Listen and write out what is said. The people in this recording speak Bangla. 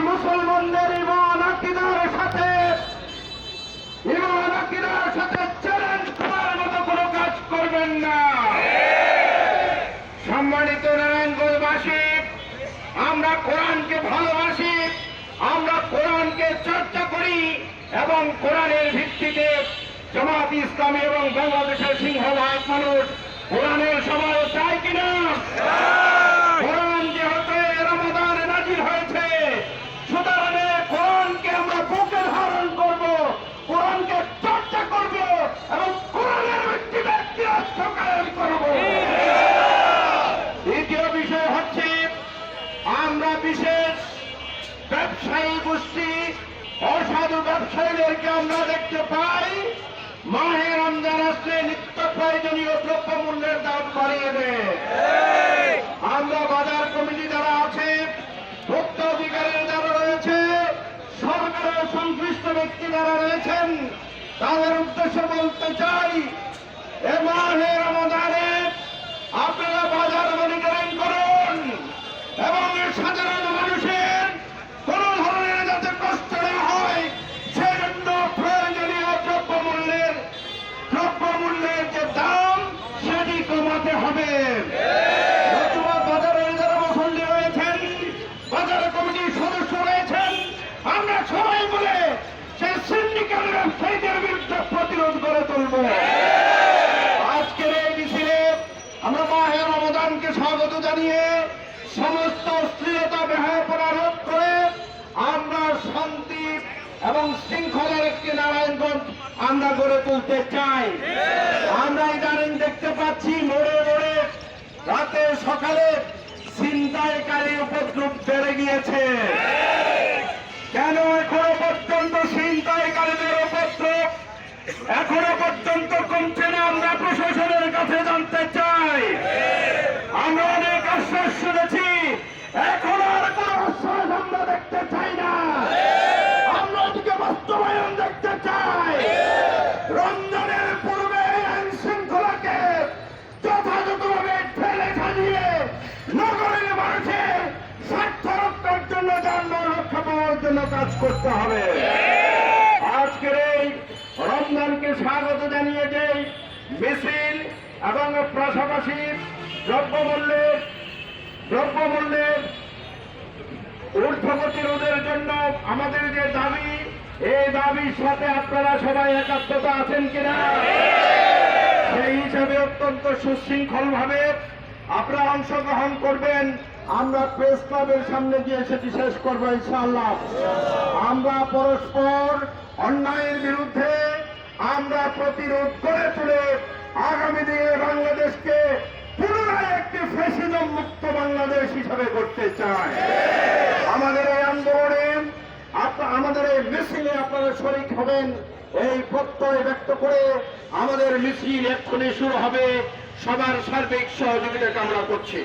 মুসলমানদের ইমান আকীদার সাথে চ্যালেঞ্জ করার মতো কোনো কাজ করবেন না। সম্মানিত নারায়ণগঞ্জবাসী, আমরা কোরআনকে ভালোবাসি, আমরা কোরআনকে চর্চা করি এবং কোরআনের ভিত্তিতে জামাত ইসলামী এবং বাংলাদেশের সিংহভাগ মানুষ কোরআনের সমাজ চায় কিনা? কোরআন যেহেতু রমাদানে নাজিল হয়েছে, সুতরাং কোরআনকে আমরা বুকে ধারণ করব, কোরআনকে চর্চা করব এবং কোরআনের ভিত্তিতে কায়েম করব। দ্বিতীয় বিষয় হচ্ছে, আমরা বিশেষ ব্যবসায়ী গোষ্ঠী, অসাধু ব্যবসায়ীদেরকে আমরা দেখতে পাই মাহে রমজান আসলে নিত্য প্রয়োজনীয় দ্রব্যমূল্যের দাম বাড়িয়ে দেয়। আমরা বাজার কমিটি যারা আছে, ভোক্তা অধিকারের যারা রয়েছে, সরকারের সংশ্লিষ্ট ব্যক্তি যারা রয়েছেন, তাদের উদ্দেশ্যে বলতে চাই, এ মাহে রমজানে আপনারা বাজার মনিটরিং করুন এবং সাধারণ মানুষের কোন ধরনের যাতে কষ্ট না হয় সেজন্য প্রয়োজনীয় দ্রব্যমূল্যের যে দাম সেটি কমাতে হবে। বাজারের যারা মুসল্লি রয়েছেন, বাজার কমিটির সদস্য রয়েছেন, আমরা সবাই বলে সেই সিন্ডিকেট ব্যবসায়ীদের বিরুদ্ধে প্রতিরোধ করে তুলব। আজকের এই মিছিলে আমরা মাহে রমজানকে স্বাগত জানিয়ে সমস্ত অশ্লীলতা বেহায়াপনা রোধ করে আমরা শান্তি এবং শৃঙ্খলার একটি নারায়ণগঞ্জ আমরা গড়ে তুলতে চাই। আমরা ইদানিং দেখতে পাচ্ছি মোড়ে মোড়ে রাতে সকালে ছিনতাইকারী উপদ্রব বেড়ে গিয়েছে। কেন এখনো পর্যন্ত ছিনতাইকারীদের উপদ্রব এখনো পর্যন্ত কমছে না? আমরা প্রশাসনের কাছে জানতে চাই। আমরা অনেক আশ্বাস শুনেছি, এখন আর কোন আশ্বাস আমরা দেখতে চাই না। আমরা এদিকে বাস্তবায়ন দেখতে চাই। রমজানের পূর্বে আইন শৃঙ্খলাকে যথাযথভাবে ঠেলে সাজিয়ে নগরের মানুষের স্বার্থ রক্ষার জন্য, যানবাহন রক্ষা পাওয়ার জন্য কাজ করতে হবে। আজকের এই রমজানকে স্বাগত জানিয়ে যে মিছিল এবং পাশাপাশি দ্রব্যমূল্যের ঊর্ধ্বগতি রোধের জন্য আমাদের যে দাবি, এই দাবির সাথে আপনারা সবাই একাত্মতা আছেন কিনা? সেই হিসাবে অত্যন্ত সুশৃঙ্খল ভাবে আপনারা অংশগ্রহণ করবেন। আমরা প্রেস ক্লাবের সামনে গিয়ে সেটি শেষ করবো ইনশাআল্লাহ। আমরা পরস্পর অন্যায়ের বিরুদ্ধে আমরা প্রতিরোধ করে তুলে আগামী দিনে বাংলাদেশকে পুনরায় একটি ফ্যাসিজম মুক্ত বাংলাদেশ হিসাবে করতে চাই। আমাদের এই আন্দোলনে, আমাদের এই মিছিলে আপনারা শরীক হবেন, এই প্রত্যয় ব্যক্ত করে আমাদের মিছিল এক্ষুনি শুরু হবে। সবার সার্বিক সহযোগিতা কামনা করছি।